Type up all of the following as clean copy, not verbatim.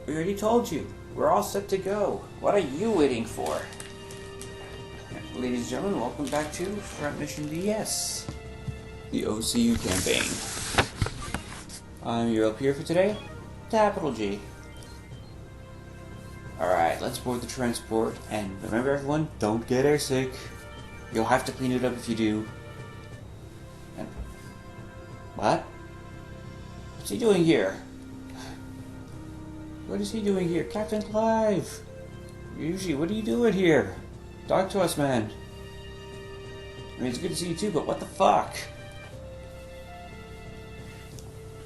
We already told you. We're all set to go. What are you waiting for? Ladies and gentlemen, welcome back to Front Mission DS, the O.C.U campaign. I'm your LP here for today, Capital G. Alright, let's board the transport, and remember everyone, don't get airsick. You'll have to clean it up if you do. And what? What's he doing here? What is he doing here? Captain Clive! Yuji, what are you doing here? Talk to us, man. I mean, it's good to see you too, but what the fuck?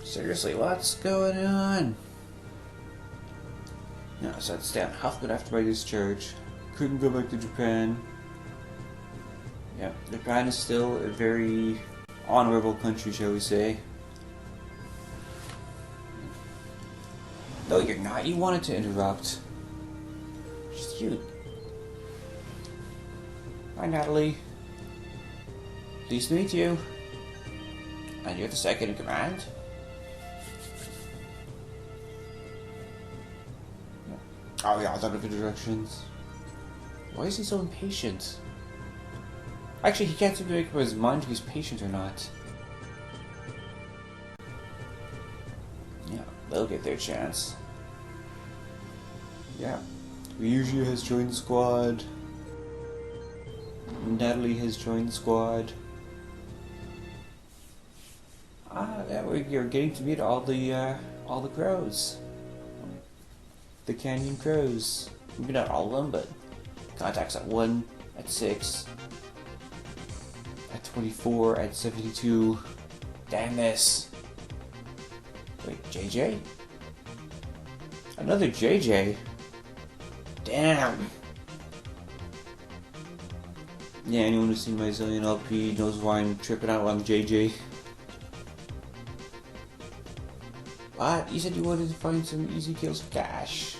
Seriously, what's going on? No, so it's down. Huffman after my discharge. Couldn't go back to Japan. Yeah, Japan is still a very honorable country, shall we say. No, you're not. You wanted to interrupt. Just you. Hi, Natalie. Pleased to meet you. And you're the second in command? Oh yeah, I thought of introductions. Why is he so impatient? Actually, he can't seem to make up his mind if he's patient or not. Yeah, they'll get their chance. Yeah. Ryuji has joined the squad. Natalie has joined the squad. Yeah, we're getting to meet all the crows. The Canyon Crows. Maybe not all of them, but contacts at 1, at 6, at 24, at 72. Damn this. Wait, JJ? Another JJ? Damn. Yeah, anyone who's seen my Zillion LP knows why I'm tripping out on JJ. What? You said you wanted to find some easy kills for cash.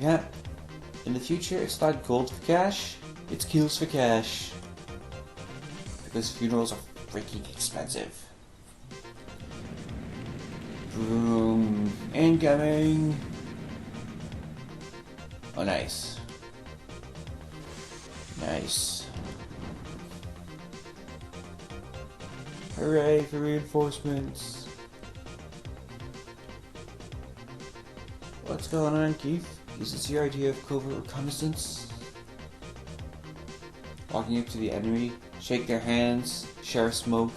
Yeah. In the future, it's not gold for cash, it's kills for cash. Because funerals are freaking expensive. Boom. Incoming! Oh, nice. Nice. Hooray for reinforcements. What's going on, Keith? Is this your idea of covert reconnaissance? Walking up to the enemy, shake their hands, share smoke.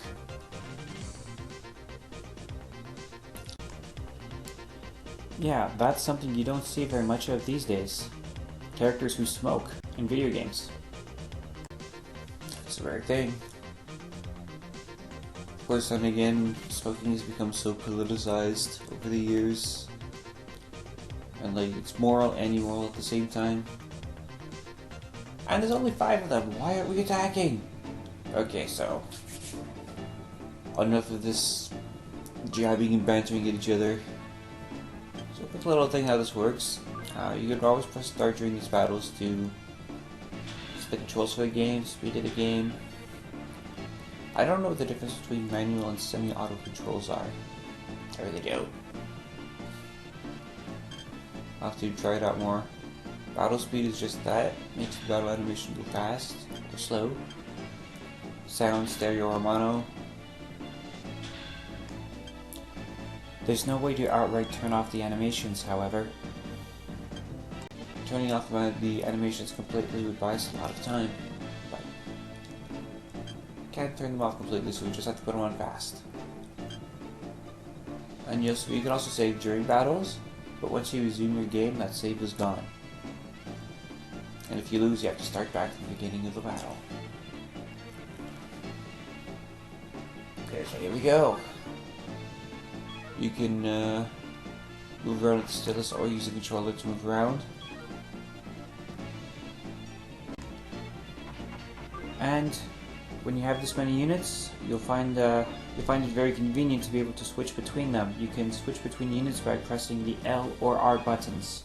Yeah, that's something you don't see very much of these days. Characters who smoke in video games. It's a rare thing. Of course, then again, smoking has become so politicized over the years. And like, it's moral and immoral at the same time. And there's only 5 of them. Why aren't we attacking? Okay, so enough of this jabbing and bantering at each other. So a quick little thing how this works. You can always press start during these battles to set the controls for the game, speed of the game. I don't know what the difference between manual and semi-auto controls are. I really don't. I'll have to try it out more. Battle speed is just that. Makes the battle animation go fast or slow. Sound, stereo or mono. There's no way to outright turn off the animations, however. Turning off the animations completely would buy us a lot of time. But can't turn them off completely, so we just have to put them on fast. And yes, you can also save during battles. But once you resume your game, that save is gone. And if you lose, you have to start back from the beginning of the battle. Okay, so here we go. You can move around with the stylus or use the controller to move around. And when you have this many units, you'll find it very convenient to be able to switch between them. You can switch between units by pressing the L or R buttons.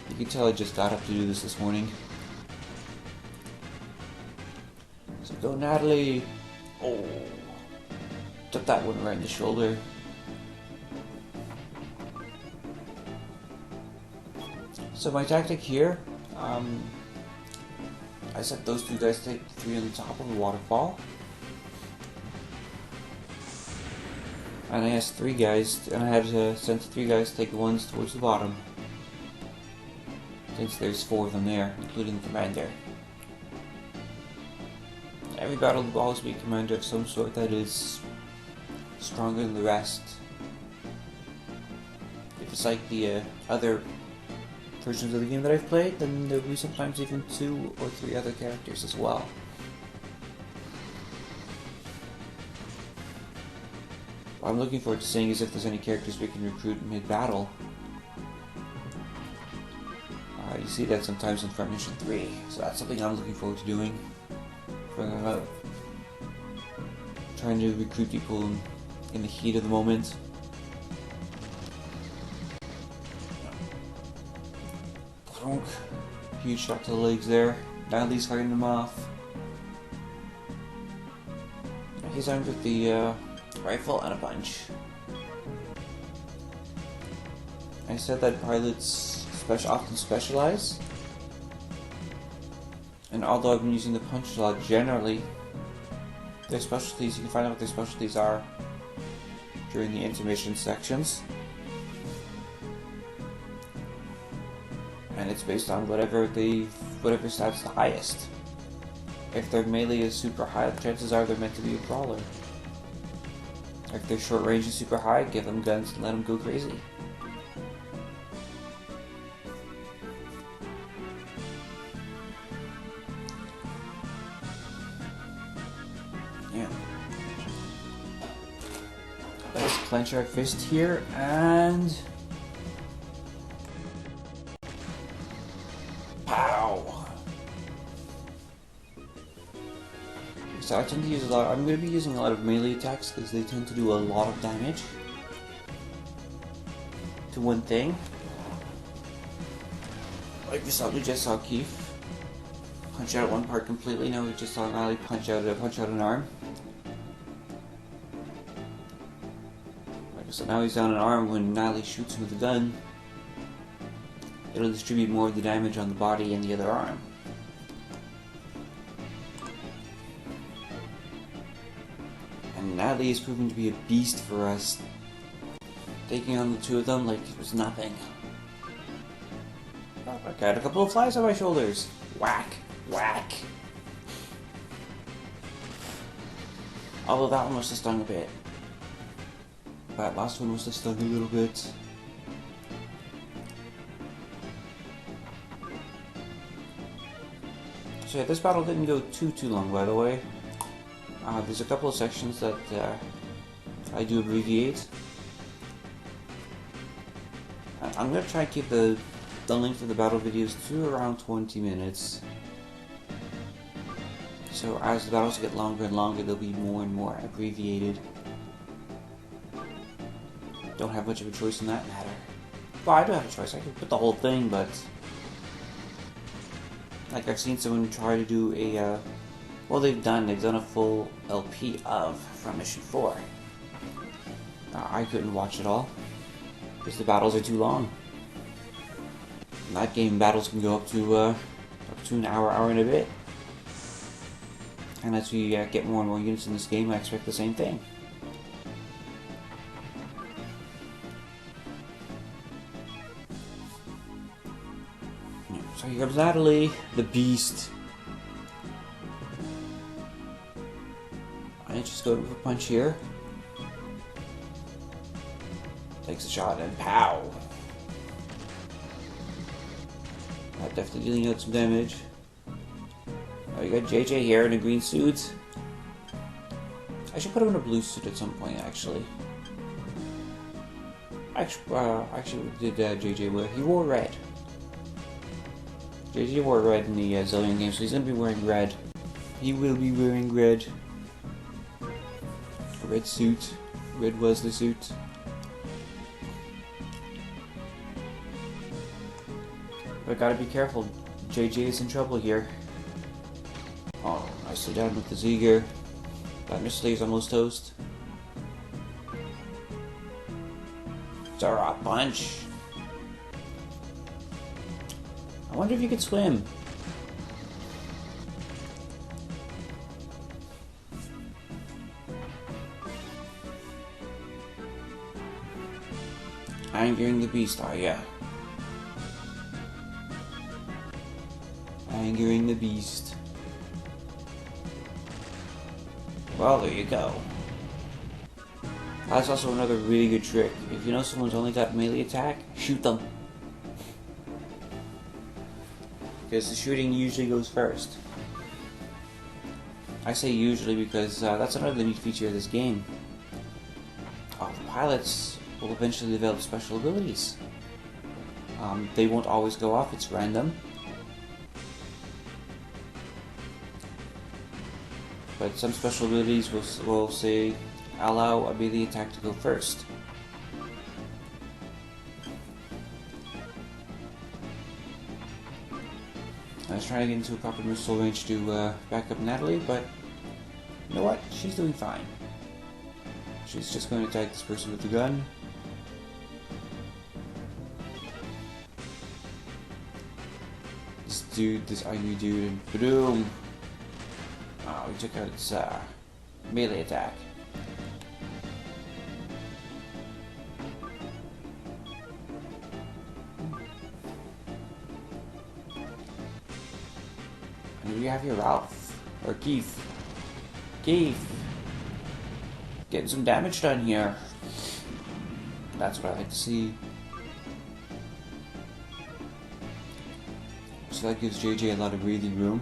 You can tell I just got up to do this morning. So go, Natalie! Oh, took that one right in the shoulder. So my tactic here, I set those two guys to take 3 on the top of the waterfall. And I asked 3 guys, and I had sent 3 guys to take the ones towards the bottom. Since there's 4 of them there, including the commander. Every battle will always be a commander of some sort that is stronger than the rest. If it's like the other versions of the game that I've played, then there'll be sometimes even 2 or 3 other characters as well. What I'm looking forward to seeing is if there's any characters we can recruit mid-battle. You see that sometimes in Front Mission 3, so that's something I'm looking forward to doing. For trying to recruit people in the heat of the moment. Huge shot to the legs there. Natalie's fighting him off. He's armed with the rifle and a punch. I said that pilots often specialize, and although I've been using the punch a lot, generally their specialties, you can find out what their specialties are during the intermission sections, and it's based on whatever stat's the highest. If their melee is super high, the chances are they're meant to be a brawler. If their short range is super high, give them guns and let them go crazy. Let's clench our fist here and pow! So I tend to use a lot. I'm going to be using a lot of melee attacks because they tend to do a lot of damage to one thing. Like we just saw Keith punch out one part completely. Now we just saw Natalie punch out an arm. So now he's down an arm. When Natalie shoots him with a gun, it'll distribute more of the damage on the body and the other arm. And Natalie is proving to be a beast for us, taking on the 2 of them like it was nothing. Oh, I got a couple of flies on my shoulders. Whack, whack. Although that one must have stung a bit. That last one must have stung a little bit. So yeah, this battle didn't go too long, by the way. There's a couple of sections that I do abbreviate. I'm going to try and keep the length of the battle videos to around 20 minutes. So as the battles get longer and longer, they'll be more and more abbreviated. Don't have much of a choice in that matter. Well, I do have a choice. I can put the whole thing, but like I've seen someone try to do a well, they've done a full LP of From Mission 4. I couldn't watch it all because the battles are too long. In that game, battles can go up to an hour and a bit. And as we get more and more units in this game, I expect the same thing. So here comes Natalie, the beast. I just go with a punch here. Takes a shot and pow! Definitely dealing out some damage. Oh, you got JJ here in a green suit. I should put him in a blue suit at some point, actually. Actually, what did JJ wear? He wore red. JJ wore red in the Zillion game, so he's gonna be wearing red. He will be wearing red. A red suit. Red was the suit. But gotta be careful. JJ is in trouble here. Oh, nicely done with the Zeger. That Mr. is almost toast. Zara punch. I wonder if you could swim. Angering the beast, are ya? Angering the beast. Well, there you go. That's also another really good trick. If you know someone's only got melee attack, shoot them. Because the shooting usually goes first. I say usually because that's another neat feature of this game. The pilots will eventually develop special abilities. They won't always go off, it's random. But some special abilities will say allow a melee attack to go first. I was trying to get into a proper missile range to back up Natalie, but you know what? She's doing fine. She's just going to attack this person with the gun. This angry dude, and boom! Oh, we took out its melee attack. And we have here Ralph, or Keith. Keith! Getting some damage done here. That's what I like to see. So that gives JJ a lot of breathing room.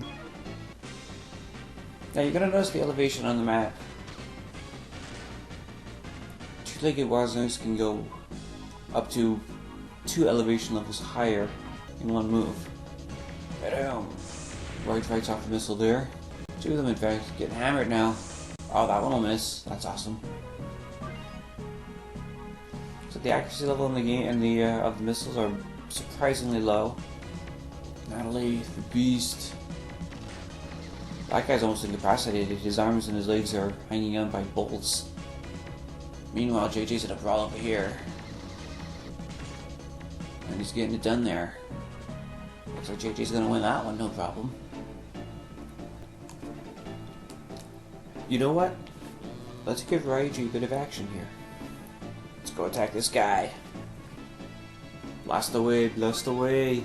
Now you're gonna notice the elevation on the map. Two-legged Waznos can go up to 2 elevation levels higher in one move. Boom! Right off the missile there. 2 of them in fact getting hammered now. Oh, that one will miss. That's awesome. So the accuracy level in the game and the of the missiles are surprisingly low. Natalie, the beast. That guy's almost incapacitated. His arms and his legs are hanging on by bolts. Meanwhile, JJ's in a brawl over here. And he's getting it done there. Looks like JJ's gonna win that one, no problem. You know what? Let's give Raiji a bit of action here. Let's go attack this guy. Blast away, blast away.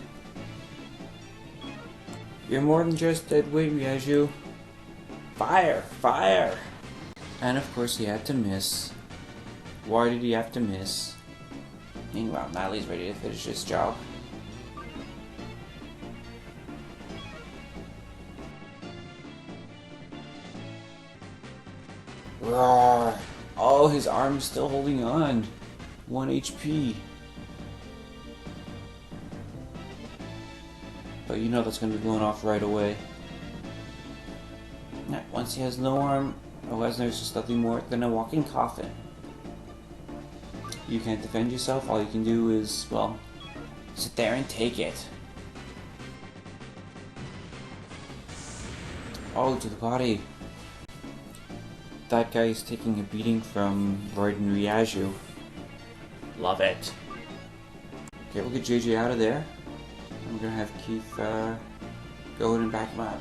You're more than just dead weight, Ryaju. Fire! Fire! And of course he had to miss. Why did he have to miss? Meanwhile, Natalie's ready to finish this job. Roar! Oh, his arm's still holding on. 1 HP. But you know that's going to be going off right away. Now, once he has no arm, Lesnar's just nothing more than a walking coffin. You can't defend yourself, all you can do is, well, sit there and take it. Oh, to the body. That guy is taking a beating from Royden Ryaju. Love it. Okay, we'll get JJ out of there. I'm gonna have Keith go in and back him up.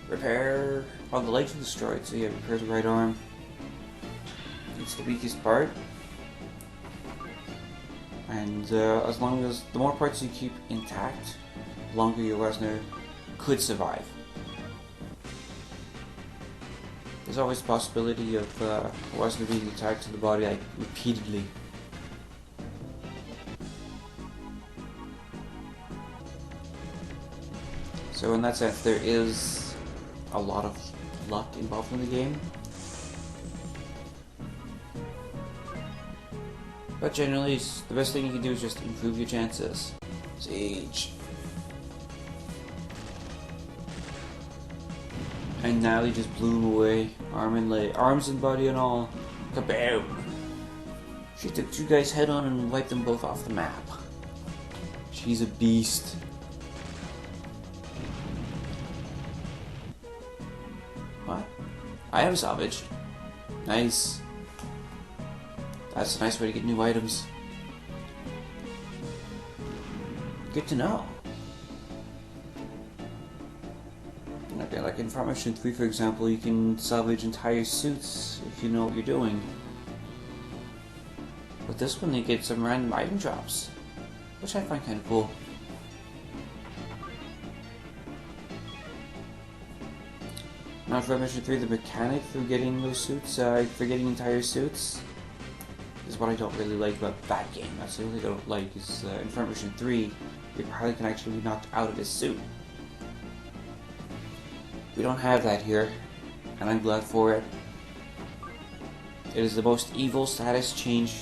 Repair. Oh, the legs are destroyed, so yeah, repair the right arm. It's the weakest part. And as long as the more parts you keep intact, the longer your Lesnar could survive. There's always the possibility of Lesnar being attacked to the body like repeatedly. So in that sense, there is a lot of luck involved in the game. But generally, the best thing you can do is just improve your chances. Siege. And now he just blew him away, arms and body and all. Kaboom! She took 2 guys head on and wiped them both off the map. She's a beast. What? I am salvaged. Nice. That's a nice way to get new items. Good to know. Okay, like in Formation 3, for example, you can salvage entire suits if you know what you're doing. With this one, you get some random item drops, which I find kind of cool. Now, for Mission 3, the mechanic for getting those suits, for getting entire suits, is what I don't really like about that game. That's the only thing I don't like, is in Mission 3, your pilot can actually be knocked out of his suit. We don't have that here, and I'm glad for it. It is the most evil status change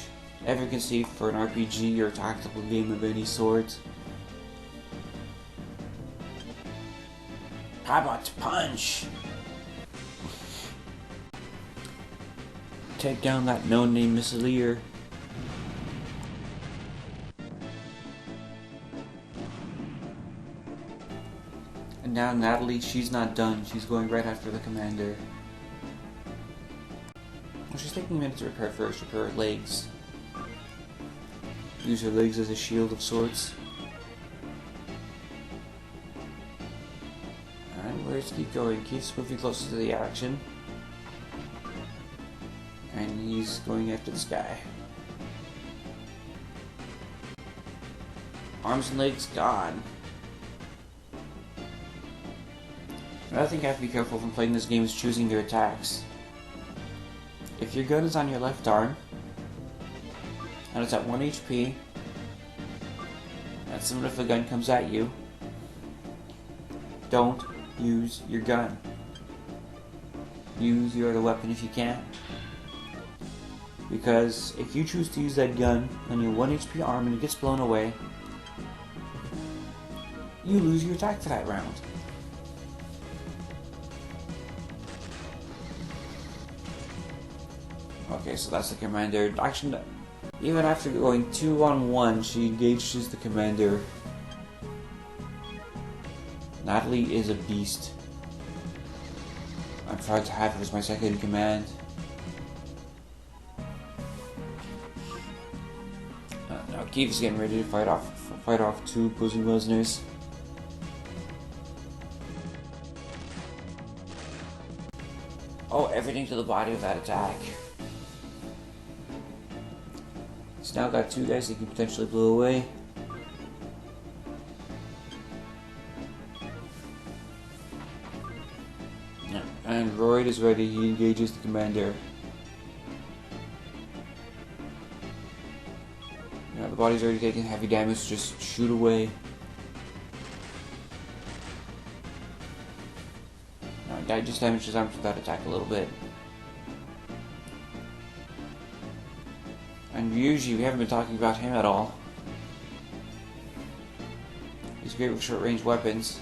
ever conceived for an RPG or tactical game of any sort. How about punch? Take down that no-name missileer. And now Natalie, she's not done. She's going right after the commander. Well, she's taking a minute to repair first, repair her legs. Use her legs as a shield of sorts. And where's keep going? Keith's moving closer to the action. And he's going after this guy. Arms and legs gone. Another thing you have to be careful when playing this game is choosing your attacks. If your gun is on your left arm, and it's at 1 HP, and similar if the gun comes at you, don't use your gun. Use your other weapon if you can. Because if you choose to use that gun on your 1 HP arm and it gets blown away, you lose your attack for that round. Okay, so that's the commander. Actually, even after going 2-on-1, she engages the commander. Natalie is a beast. I'm proud to have her as my second in command. Now Keith is getting ready to fight off two opposing listeners. Oh, everything to the body of that attack. He's now got two guys he can potentially blow away. And Royd is ready, he engages the commander. Now the body's already taking heavy damage, just shoot away. Now guy just damaged his arms with that attack a little bit. And Ryuji, we haven't been talking about him at all. He's great with short-range weapons.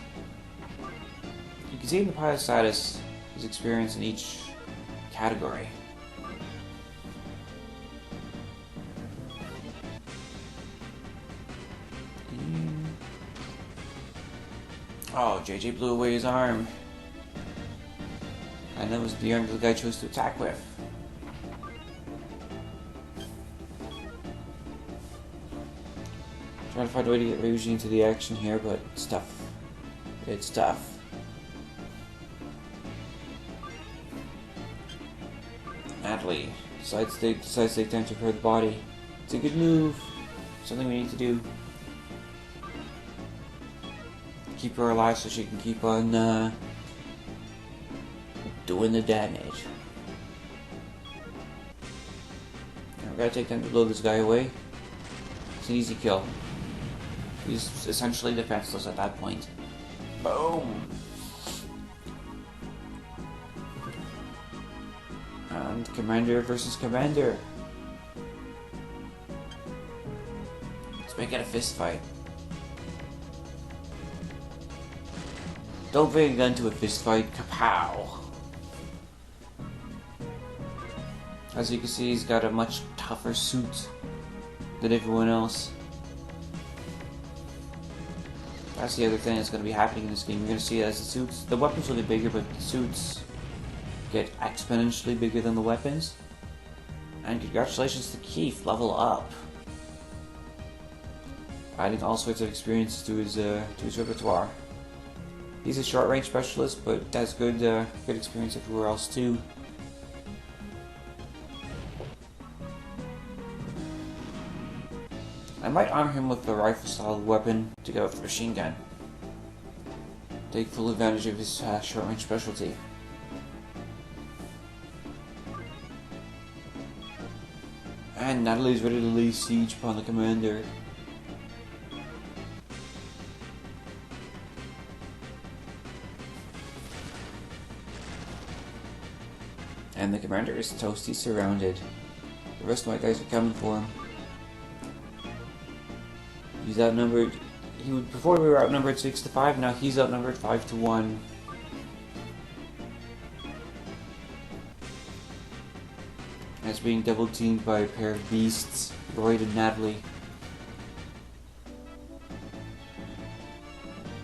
You can see in the pilot status his experience in each category. Oh, JJ blew away his arm. And that was the arm the guy chose to attack with. Trying to find a way to get Ryuji into the action here, but it's tough. It's tough. Natalie decides to take time to repair the body. It's a good move. Something we need to do. Keep her alive so she can keep on doing the damage. Now we gotta take time to blow this guy away. It's an easy kill. He's essentially defenseless at that point. Boom! And commander versus commander. Let's make it a fist fight. Don't bring a gun to a fist fight. Kapow! As you can see, he's got a much tougher suit than everyone else. That's the other thing that's going to be happening in this game. You're going to see as the suits, the weapons will get bigger, but the suits get exponentially bigger than the weapons. And congratulations to Keith, level up. Adding all sorts of experiences to his repertoire. He's a short range specialist, but has good experience everywhere else too. I might arm him with a rifle-style weapon to go with a machine gun. Take full advantage of his short range specialty. And Natalie's ready to lay siege upon the commander. And the commander is toasty surrounded. The rest of my guys are coming for him. He's outnumbered. Before we were outnumbered 6-5, now he's outnumbered 5-1. And it's being double teamed by a pair of beasts, Royd and Natalie.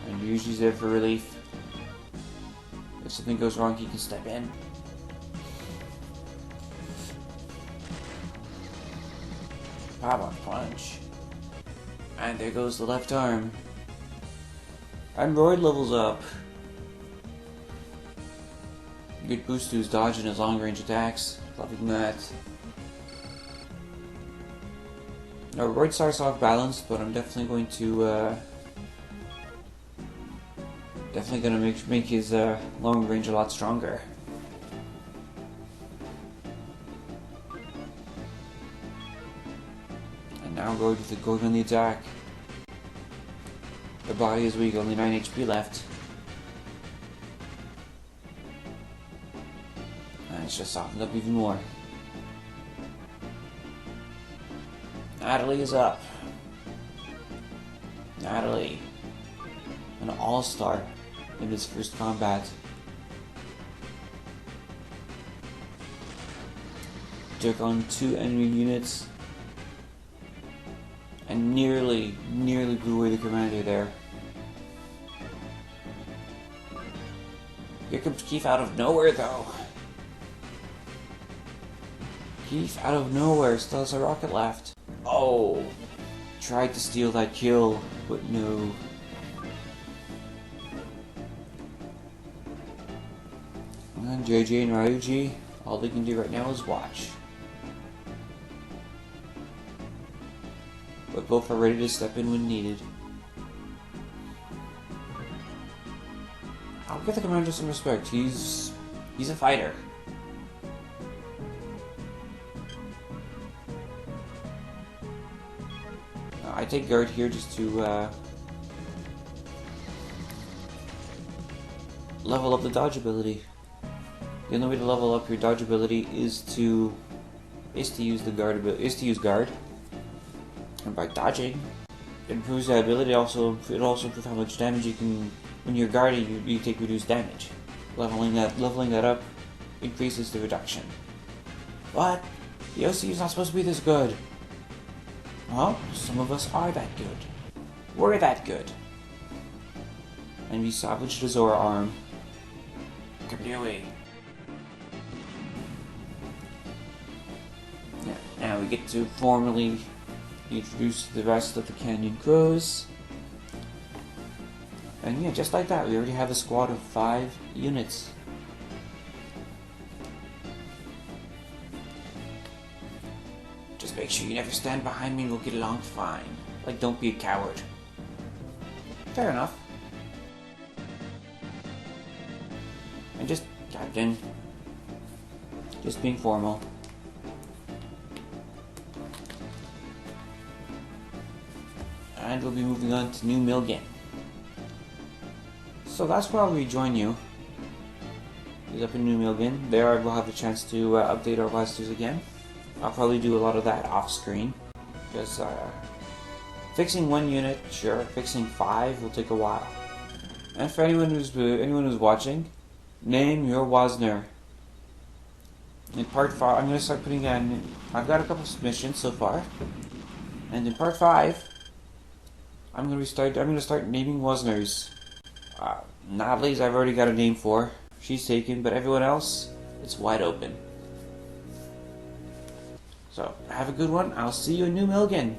And Ryuji's there for relief. If something goes wrong, he can step in. Power punch. And there goes the left arm. And Royd levels up. Good boost to his dodge and his long range attacks. Loving that. Now Royd starts off balanced, but I'm definitely going to make his long range a lot stronger. Now going on the attack. The body is weak, only 9 HP left. And it's just softened up even more. Natalie is up. Natalie, an all-star in his first combat. Took on 2 enemy units. And nearly blew away the commander there. Here comes Keith out of nowhere though. Keith out of nowhere still has a rocket left. Oh! Tried to steal that kill, but no. And JJ and Ryuji, all they can do right now is watch. But both are ready to step in when needed. I'll give the commander some respect. He's a fighter. I take guard here just to level up the dodge ability. The only way to level up your dodge ability is to use guard. And by dodging, it improves that ability. It also improves how much damage you can. When you're guarding, you take reduced damage. Leveling that up increases the reduction. What? The O.C.U is not supposed to be this good. Well, some of us are that good. We're that good. And we salvaged the Zora arm. Kabui. Now we get to formally introduce the rest of the Canyon Crows. And yeah, just like that, we already have a squad of 5 units. Just make sure you never stand behind me and we'll get along fine. Like, don't be a coward. Fair enough. And just, Captain. Just being formal. And we'll be moving on to New Milgen. So that's where I'll rejoin you. He's up in New Milgen. There we'll have a chance to update our blasters again. I'll probably do a lot of that off screen. Because fixing 1 unit, sure. Fixing 5 will take a while. And for anyone who's watching, name your Wasner. In part 5, I'm going to start putting in. I've got a couple submissions so far. And in part 5, I'm going to start naming Wasners. Natalie's I've already got a name for. She's taken, but everyone else, it's wide open. So, have a good one. I'll see you in New Milgen.